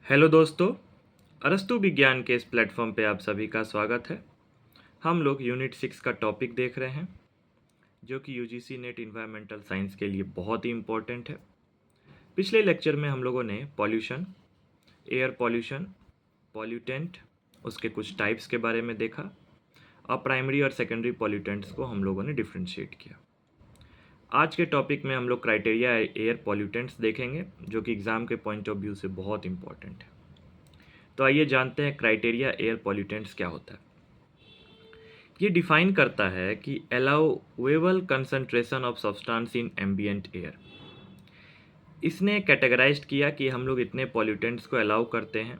Hello दोस्तों, अरस्तु विज्ञान के इस प्लेटफॉर्म पे आप सभी का स्वागत है। हम लोग यूनिट 6 का टॉपिक देख रहे हैं जो कि यूजीसी नेट इन्वायरमेंटल साइंस के लिए बहुत ही इम्पोर्टेंट है। पिछले लेक्चर में हम लोगों ने पॉल्यूशन, एयर पॉल्यूशन, पॉल्यूटेंट, उसके कुछ टाइप्स के बारे में देखा और प्राइमरी और सेकेंडरी पॉल्यूटेंट्स को हम लोगों ने डिफ्रेंशिएट किया। आज के टॉपिक में हम लोग क्राइटेरिया एयर पॉल्यूटेंट्स देखेंगे जो कि एग्ज़ाम के पॉइंट ऑफ व्यू से बहुत इंपॉर्टेंट है। तो आइए जानते हैं क्राइटेरिया एयर पॉल्यूटेंट्स क्या होता है। ये डिफाइन करता है कि allowable concentration of substance in ambient air. इसने कैटेगराइज्ड किया कि हम लोग इतने पॉल्यूटेंट्स को अलाउ करते हैं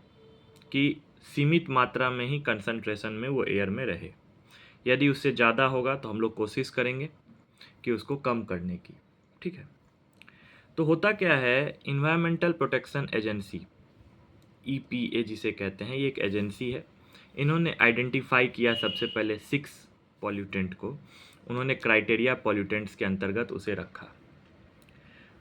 कि सीमित मात्रा में ही कंसंट्रेशन में वो एयर में रहे। यदि उससे ज़्यादा होगा तो हम लोग कोशिश करेंगे कि उसको कम करने की। ठीक है, तो होता क्या है, इन्वायरमेंटल प्रोटेक्शन एजेंसी EPA जिसे कहते हैं, ये एक एजेंसी है। इन्होंने आइडेंटिफाई किया सबसे पहले 6 पॉल्यूटेंट को। उन्होंने क्राइटेरिया पॉल्यूटेंट्स के अंतर्गत उसे रखा।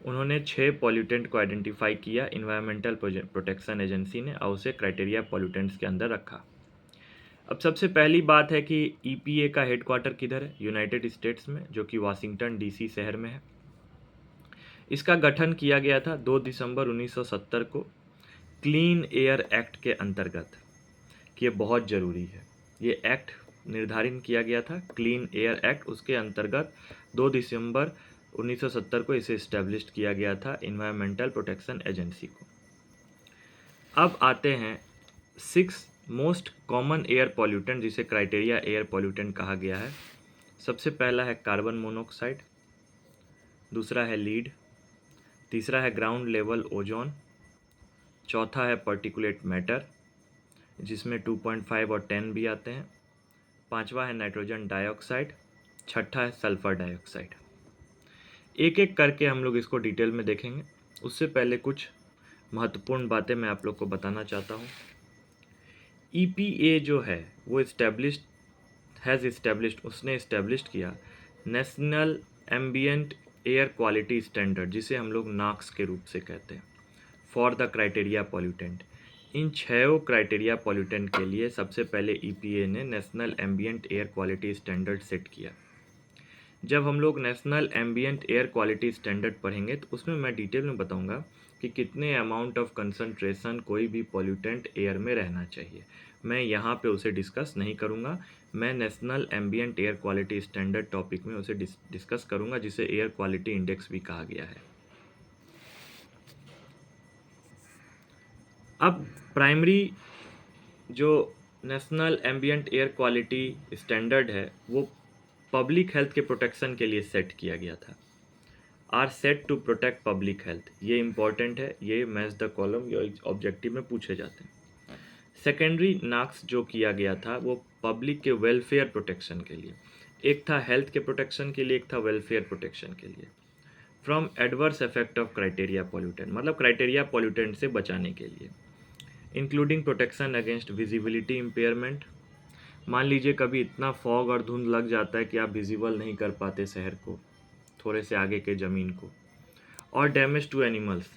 उन्होंने 6 पॉल्यूटेंट को आइडेंटिफाई किया इन्वायरमेंटल प्रोटेक्शन एजेंसी ने, और उसे क्राइटेरिया पॉल्यूटेंट्स के अंदर रखा। अब सबसे पहली बात है कि EPA का हेडक्वार्टर किधर है? यूनाइटेड स्टेट्स में, जो कि वाशिंगटन DC शहर में है। इसका गठन किया गया था 2 दिसंबर 1970 को क्लीन एयर एक्ट के अंतर्गत, कि ये बहुत ज़रूरी है। ये एक्ट निर्धारित किया गया था, क्लीन एयर एक्ट, उसके अंतर्गत 2 दिसंबर 1970 को इसे इस्टेब्लिश किया गया था इन्वायरमेंटल प्रोटेक्शन एजेंसी को। अब आते हैं 6 मोस्ट कॉमन एयर पॉल्यूटेंट जिसे क्राइटेरिया एयर पॉल्यूटेंट कहा गया है। सबसे पहला है कार्बन मोनोऑक्साइड, दूसरा है लीड, तीसरा है ग्राउंड लेवल ओजोन, चौथा है पर्टिकुलेट मैटर जिसमें 2.5 और 10 भी आते हैं, पांचवा है नाइट्रोजन डाइऑक्साइड, छठा है सल्फर डाइऑक्साइड। एक एक करके हम लोग इसको डिटेल में देखेंगे। उससे पहले कुछ महत्वपूर्ण बातें मैं आप लोग को बताना चाहता हूँ। EPA जो है वो उसने इस्टेब्लिश्ड किया national ambient air quality standard, जिसे हम लोग NAAQS के रूप से कहते हैं, for the criteria pollutant. In 6 criteria pollutant के लिए सबसे पहले EPA ने national ambient air quality standard set किया। जब हम लोग national ambient air quality standard पढ़ेंगे तो उसमें मैं डिटेल में बताऊंगा कि कितने अमाउंट ऑफ कंसंट्रेशन कोई भी पॉल्यूटेंट एयर में रहना चाहिए। मैं यहाँ पे उसे डिस्कस नहीं करूँगा। मैं national ambient air quality standard topic में उसे डिस्कस करूँगा, जिसे एयर क्वालिटी इंडेक्स भी कहा गया है। अब प्राइमरी जो national ambient air quality standard है वो पब्लिक हेल्थ के प्रोटेक्शन के लिए सेट किया गया था। Are set to protect public health, ये इंपॉर्टेंट है, ये मैच द कॉलम या ऑब्जेक्टिव में पूछे जाते हैं। सेकेंडरी NAAQS जो किया गया था वो पब्लिक के वेलफेयर प्रोटेक्शन के लिए, एक था हेल्थ के प्रोटेक्शन के लिए, एक था वेलफेयर प्रोटेक्शन के लिए। From adverse effect of criteria pollutant, मतलब क्राइटेरिया पॉल्यूटेंट से बचाने के लिए, including protection against visibility impairment. मान लीजिए कभी इतना फॉग और धुंध लग जाता है कि आप विजिबल नहीं कर पाते शहर को, थोड़े से आगे के ज़मीन को। और damage to animals,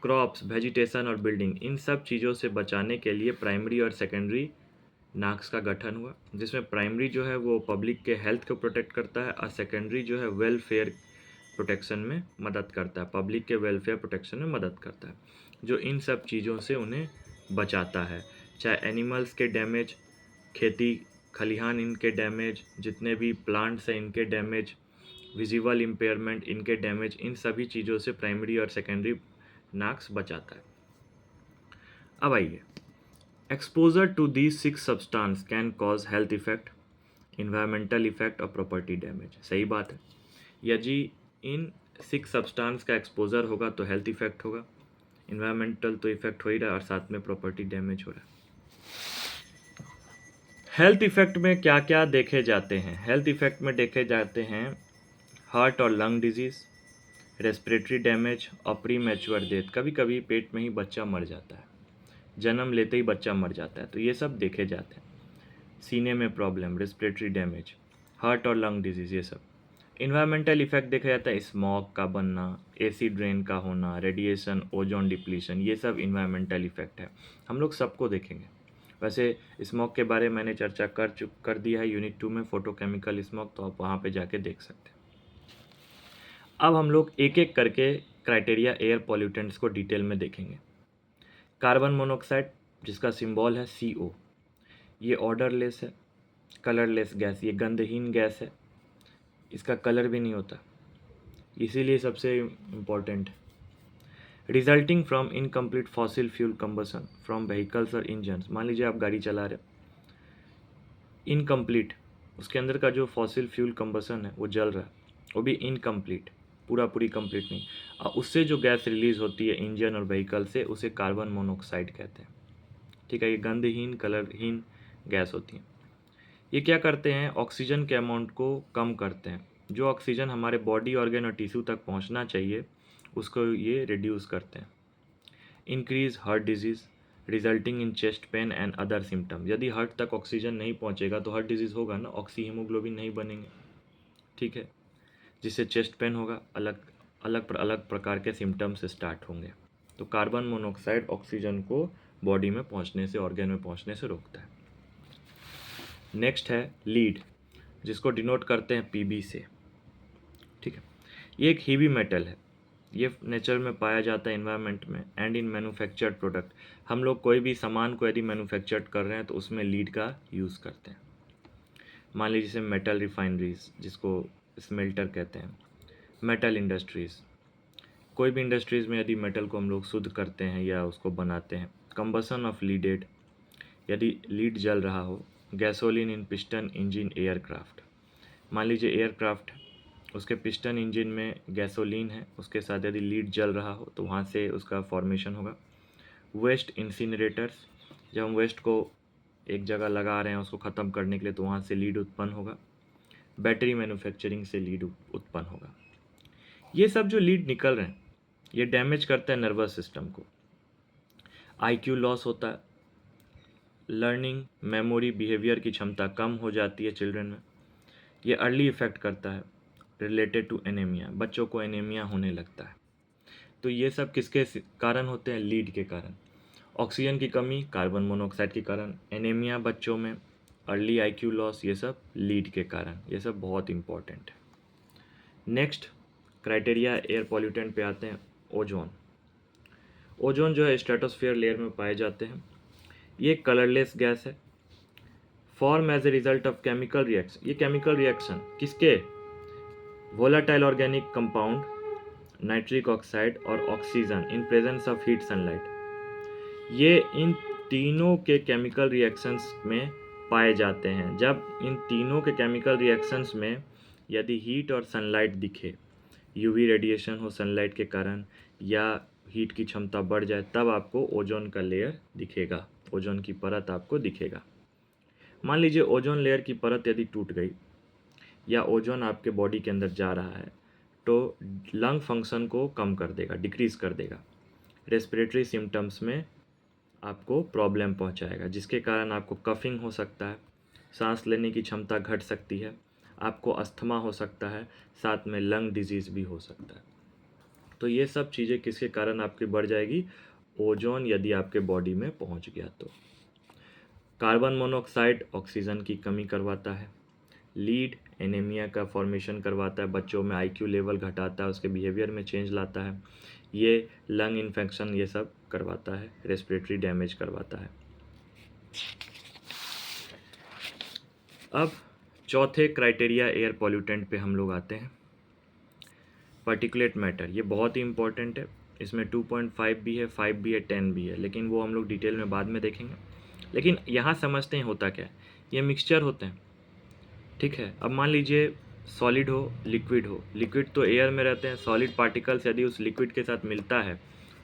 crops, vegetation और बिल्डिंग, इन सब चीज़ों से बचाने के लिए प्राइमरी और सेकेंडरी NAAQS का गठन हुआ, जिसमें प्राइमरी जो है वो पब्लिक के हेल्थ को प्रोटेक्ट करता है और सेकेंडरी जो है वेलफेयर प्रोटेक्शन में मदद करता है, पब्लिक के वेलफेयर प्रोटेक्शन में मदद करता है, जो इन सब चीज़ों से उन्हें बचाता है, चाहे एनिमल्स के डैमेज, खेती खलिहान इनके डैमेज, जितने भी प्लांट्स हैं इनके डैमेज, विजिबल इम्पेयरमेंट इनके डैमेज, इन सभी चीज़ों से प्राइमरी और सेकेंडरी NAAQS बचाता है। अब आइए, exposure to these 6 substance can cause health effect, environmental effect और प्रॉपर्टी डैमेज। सही बात है, यदि इन 6 सब्सटेंस का एक्सपोजर होगा तो हेल्थ इफेक्ट होगा, इन्वायरमेंटल तो इफेक्ट हो ही रहा है और साथ में प्रॉपर्टी डैमेज हो रहा है। हेल्थ इफेक्ट में क्या क्या देखे जाते हैं? हेल्थ इफेक्ट में देखे जाते हैं हार्ट और लंग डिजीज़, रेस्पिरेटरी डैमेज और प्री मैच्योर डेथ। कभी कभी पेट में ही बच्चा मर जाता है, जन्म लेते ही बच्चा मर जाता है, तो ये सब देखे जाते हैं। सीने में प्रॉब्लम, रेस्पिरेटरी डैमेज, हार्ट और लंग डिजीज़, ये सब। इन्वायरमेंटल इफेक्ट देखा जाता है स्मॉग का बनना, एसिड रेन का होना, रेडिएशन, ओजोन डिप्लीशन, ये सब इन्वायरमेंटल इफेक्ट है, हम लोग सबको देखेंगे। वैसे स्मॉग के बारे में मैंने चर्चा कर दिया है यूनिट 2 में, फोटोकेमिकल स्मॉग, तो आप वहाँ पे जाके देख सकते हैं। अब हम लोग एक एक करके क्राइटेरिया एयर पॉल्यूटेंट्स को डिटेल में देखेंगे। कार्बन मोनोऑक्साइड, जिसका सिंबल है CO, ये ऑर्डरलेस है, कलरलेस गैस, ये गंधहीन गैस है, इसका कलर भी नहीं होता, इसीलिए सबसे इम्पोर्टेंट है। Resulting from incomplete fossil fuel combustion from vehicles और इंजन्स, मान लीजिए आप गाड़ी चला रहे, इनकम्प्लीट, उसके अंदर का जो फॉसिल फ्यूल कंबसन है वो जल रहा है, वो भी इनकम्प्लीट, पूरी कंप्लीट नहीं, और उससे जो गैस रिलीज होती है इंजन और व्हीकल से, उसे कार्बन मोनोऑक्साइड कहते हैं। ठीक है, ये गंधहीन कलरहीन गैस होती हैं। ये क्या करते हैं, ऑक्सीजन के अमाउंट को कम करते हैं, जो ऑक्सीजन हमारे बॉडी ऑर्गन और टिश्यू तक पहुंचना चाहिए उसको ये रिड्यूस करते हैं। Increase heart disease resulting in chest pain and other symptom, यदि हार्ट तक ऑक्सीजन नहीं पहुंचेगा तो हार्ट डिजीज़ होगा ना, ऑक्सी हीमोग्लोबिन नहीं बनेंगे, ठीक है, जिससे चेस्ट पेन होगा, अलग प्रकार के सिम्टम्स स्टार्ट होंगे। तो कार्बन मोनोऑक्साइड ऑक्सीजन को बॉडी में पहुंचने से, ऑर्गन में पहुंचने से रोकता है। नेक्स्ट है लीड, जिसको डिनोट करते हैं PB से। ठीक है, ये एक हेवी मेटल है, ये नेचर में पाया जाता है एनवायरनमेंट में एंड इन मैन्युफैक्चर्ड प्रोडक्ट। हम लोग कोई भी सामान को यदि मैन्युफैक्चर्ड कर रहे हैं तो उसमें लीड का यूज़ करते हैं। मान लीजिए जैसे मेटल रिफाइनरीज, जिसको स्मेल्टर कहते हैं, मेटल इंडस्ट्रीज़, कोई भी इंडस्ट्रीज़ में यदि मेटल को हम लोग शुद्ध करते हैं या उसको बनाते हैं। कंबसन ऑफ लीडेड, यदि लीड जल रहा हो। गैसोलीन इन पिस्टन इंजन एयरक्राफ्ट, मान लीजिए एयरक्राफ्ट, उसके पिस्टन इंजन में गैसोलीन है, उसके साथ यदि लीड जल रहा हो तो वहाँ से उसका फॉर्मेशन होगा। वेस्ट इंसिनरेटर्स, जब हम वेस्ट को एक जगह लगा रहे हैं उसको ख़त्म करने के लिए, तो वहाँ से लीड उत्पन्न होगा। बैटरी मैन्युफैक्चरिंग से लीड उत्पन्न होगा। ये सब जो लीड निकल रहे हैं ये डैमेज करता है नर्वस सिस्टम को, IQ लॉस होता है, लर्निंग, मेमोरी, बिहेवियर की क्षमता कम हो जाती है चिल्ड्रन में। ये अर्ली इफेक्ट करता है रिलेटेड टू एनीमिया, बच्चों को एनीमिया होने लगता है। तो ये सब किसके कारण होते हैं, लीड के कारण। ऑक्सीजन की कमी कार्बन मोनोऑक्साइड के कारण, एनीमिया बच्चों में, अर्ली IQ लॉस, ये सब लीड के कारण, ये सब बहुत इंपॉर्टेंट है। नेक्स्ट क्राइटेरिया एयर पॉल्यूटेंट पे आते हैं। ओजोन, ओजोन जो है स्ट्रेटोस्फीयर लेयर में पाए जाते हैं। ये कलरलेस गैस है, form as a result of chemical reaction, ये केमिकल रिएक्शन किसके, volatile organic compound, nitric oxide और oxygen in presence of heat sunlight, ये इन तीनों के केमिकल रिएक्शंस में पाए जाते हैं। जब इन तीनों के केमिकल रिएक्शंस में यदि हीट और सनलाइट दिखे, UV रेडिएशन हो सनलाइट के कारण, या हीट की क्षमता बढ़ जाए, तब आपको ओजोन का लेयर दिखेगा, ओजोन की परत आपको दिखेगा। मान लीजिए ओजोन लेयर की परत यदि टूट गई या ओजोन आपके बॉडी के अंदर जा रहा है तो लंग फंक्शन को कम कर देगा, डिक्रीज़ कर देगा, रेस्पिरेटरी सिम्टम्स में आपको प्रॉब्लम पहुंचाएगा, जिसके कारण आपको कफिंग हो सकता है, सांस लेने की क्षमता घट सकती है, आपको अस्थमा हो सकता है, साथ में लंग डिजीज़ भी हो सकता है। तो ये सब चीज़ें किसके कारण आपकी बढ़ जाएगी, ओजोन यदि आपके बॉडी में पहुंच गया तो। कार्बन मोनोऑक्साइड ऑक्सीजन की कमी करवाता है। लीड एनीमिया का फॉर्मेशन करवाता है, बच्चों में IQ लेवल घटाता है, उसके बिहेवियर में चेंज लाता है। ये लंग इन्फेक्शन ये सब करवाता है, रेस्पिरेटरी डैमेज करवाता है। अब चौथे क्राइटेरिया एयर पॉल्यूटेंट पे हम लोग आते हैं, पार्टिकुलेट मैटर। ये बहुत ही इंपॉर्टेंट है, इसमें 2.5 भी है, 5 भी है, 10 भी है, लेकिन वो हम लोग डिटेल में बाद में देखेंगे। लेकिन यहाँ समझते हैं होता क्या है, ये मिक्सचर होते हैं। ठीक है, अब मान लीजिए सॉलिड हो, लिक्विड हो, लिक्विड तो एयर में रहते हैं, सॉलिड पार्टिकल्स यदि उस लिक्विड के साथ मिलता है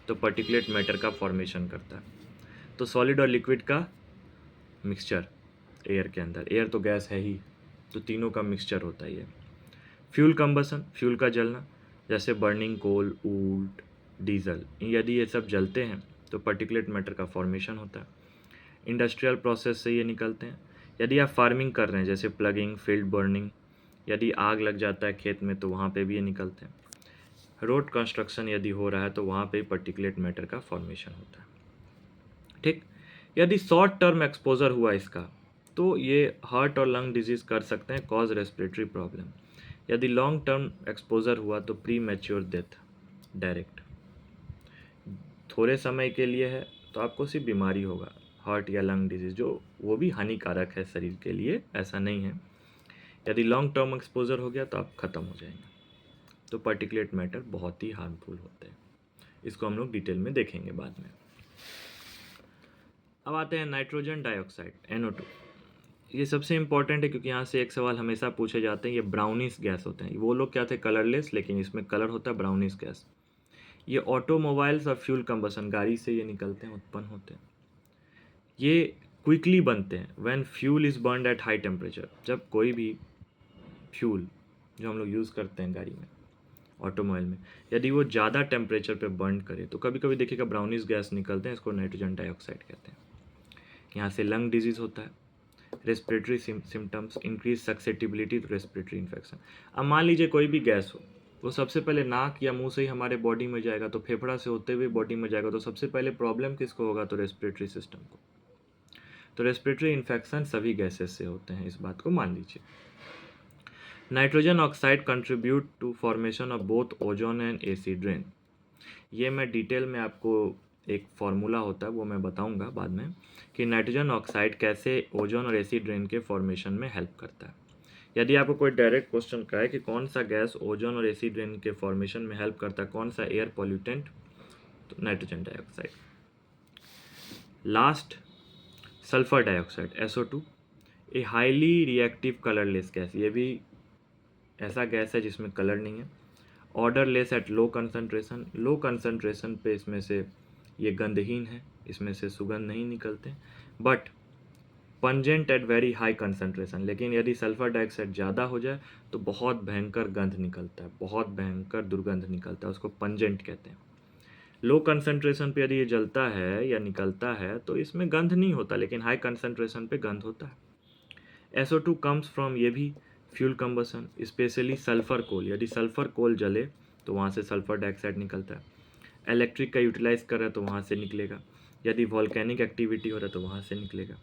तो पार्टिकुलेट मैटर का फॉर्मेशन करता है। तो सॉलिड और लिक्विड का मिक्सचर एयर के अंदर, एयर तो गैस है ही, तो तीनों का मिक्सचर होता है ये। फ्यूल कंबसन, फ्यूल का जलना, जैसे बर्निंग कोल, वुड, डीजल, यदि ये सब जलते हैं तो पार्टिकुलेट मैटर का फॉर्मेशन होता है। इंडस्ट्रियल प्रोसेस से ये निकलते हैं। यदि आप फार्मिंग कर रहे हैं, जैसे प्लगिंग, फील्ड बर्निंग, यदि आग लग जाता है खेत में तो वहाँ पे भी ये निकलते हैं। रोड कंस्ट्रक्शन यदि हो रहा है तो वहाँ पे पार्टिकुलेट मैटर का फॉर्मेशन होता है। ठीक, यदि शॉर्ट टर्म एक्सपोजर हुआ इसका तो ये हार्ट और लंग डिजीज कर सकते हैं, कॉज रेस्पिरेटरी प्रॉब्लम। यदि लॉन्ग टर्म एक्सपोजर हुआ तो प्री मैच्योर डेथ डायरेक्ट। थोड़े समय के लिए है तो आपको सिर्फ बीमारी होगा, हार्ट या लंग डिजीज, जो वो भी हानिकारक है शरीर के लिए, ऐसा नहीं है। यदि लॉन्ग टर्म एक्सपोजर हो गया तो आप ख़त्म हो जाएंगे। तो पार्टिकुलेट मैटर बहुत ही हार्मफुल होते हैं, इसको हम लोग डिटेल में देखेंगे बाद में। अब आते हैं नाइट्रोजन डाइऑक्साइड NO2। ये सबसे इंपॉर्टेंट है क्योंकि यहाँ से एक सवाल हमेशा पूछे जाते हैं। ये ब्राउनिश गैस होते हैं, वो लोग क्या थे, कलरलेस, लेकिन इसमें कलर होता है ब्राउनिश गैस। ये ऑटोमोबाइल्स और फ्यूल कंबसन, गाड़ी से ये निकलते हैं, उत्पन्न होते हैं। ये क्विकली बनते हैं when fuel is burned at high temperature. जब कोई भी फ्यूल जो हम लोग यूज़ करते हैं गाड़ी में, ऑटोमोबाइल में, यदि वो ज़्यादा टेम्परेचर पे बर्न करे तो कभी कभी देखिएगा ब्राउनिश गैस निकलते हैं, इसको नाइट्रोजन डाइऑक्साइड कहते हैं। यहाँ से लंग डिजीज़ होता है, respiratory symptoms, increase susceptibility to respiratory infection. अब मान लीजिए कोई भी गैस हो, वो सबसे पहले नाक या मुंह से ही हमारे बॉडी में जाएगा, तो फेफड़ा से होते हुए बॉडी में जाएगा, तो सबसे पहले प्रॉब्लम किसको होगा, तो रेस्पिरेटरी सिस्टम को। तो रेस्पिरेटरी इन्फेक्शन सभी गैसेस से होते हैं, इस बात को मान लीजिए। Nitrogen oxide contribute to formation of both ozone and acid rain. ये मैं डिटेल में आपको एक फार्मूला होता है वो मैं बताऊंगा बाद में कि नाइट्रोजन ऑक्साइड कैसे ओजोन और एसिड रेन के फॉर्मेशन में हेल्प करता है। यदि आपको कोई डायरेक्ट क्वेश्चन का है कि कौन सा गैस ओजोन और एसिड रेन के फॉर्मेशन में हेल्प करता है, कौन सा एयर पॉल्यूटेंट, तो nitrogen dioxide. Last, sulphur dioxide SO2, a highly reactive colourless gas. ये भी ऐसा गैस है जिसमें कलर नहीं है। Odourless at low concentration, low concentration पे इसमें से ये गंधहीन है, इसमें से सुगंध नहीं निकलते, but pungent at very high concentration. लेकिन यदि सल्फर डाइऑक्साइड ज़्यादा हो जाए तो बहुत भयंकर गंध निकलता है, बहुत भयंकर दुर्गंध निकलता है, उसको पंजेंट कहते हैं। लो कंसंट्रेशन पे यदि ये जलता है या निकलता है तो इसमें गंध नहीं होता, लेकिन हाई कंसंट्रेशन पे गंध होता है। SO2 कम्स फ्रॉम, ये भी फ्यूल कंबसन, स्पेशली सल्फर कोल। यदि सल्फर कोल जले तो वहाँ से सल्फर डाइऑक्साइड निकलता है। इलेक्ट्रिक का यूटिलाइज कर रहा है तो वहाँ से निकलेगा। यदि वॉल्केनिक एक्टिविटी हो रहा है तो वहाँ से निकलेगा।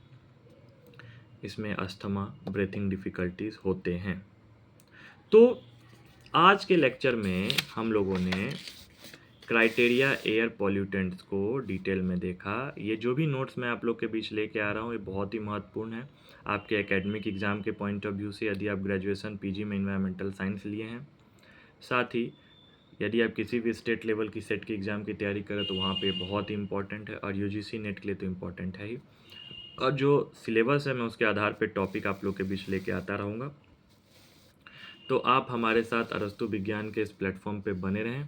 इसमें अस्थमा, ब्रीथिंग डिफ़िकल्टीज होते हैं। तो आज के लेक्चर में हम लोगों ने क्राइटेरिया एयर पॉल्यूटेंट्स को डिटेल में देखा। ये जो भी नोट्स मैं आप लोग के बीच लेके आ रहा हूँ ये बहुत ही महत्वपूर्ण है आपके एकेडमिक एग्ज़ाम के पॉइंट ऑफ व्यू से, यदि आप ग्रेजुएशन PG में इन्वायरमेंटल साइंस लिए हैं। साथ ही यदि आप किसी भी स्टेट लेवल की सेट की एग्ज़ाम की तैयारी करें तो वहाँ पे बहुत ही इंपॉर्टेंट है, और UGC नेट के लिए तो इम्पॉर्टेंट है ही। और जो सिलेबस है मैं उसके आधार पे टॉपिक आप लोग के बीच लेके आता रहूँगा। तो आप हमारे साथ अरस्तु विज्ञान के इस प्लेटफॉर्म पे बने रहें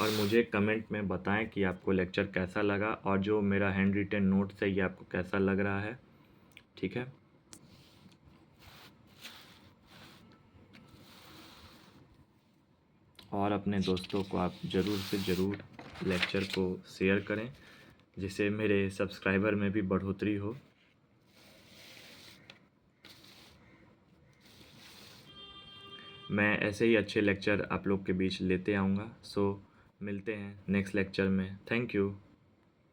और मुझे कमेंट में बताएं कि आपको लेक्चर कैसा लगा, और जो मेरा हैंड रिटन नोट्स है ये आपको कैसा लग रहा है। ठीक है, और अपने दोस्तों को आप ज़रूर से ज़रूर लेक्चर को शेयर करें जिससे मेरे सब्सक्राइबर में भी बढ़ोतरी हो। मैं ऐसे ही अच्छे लेक्चर आप लोग के बीच लेते आऊँगा। सो मिलते हैं नेक्स्ट लेक्चर में। Thank you.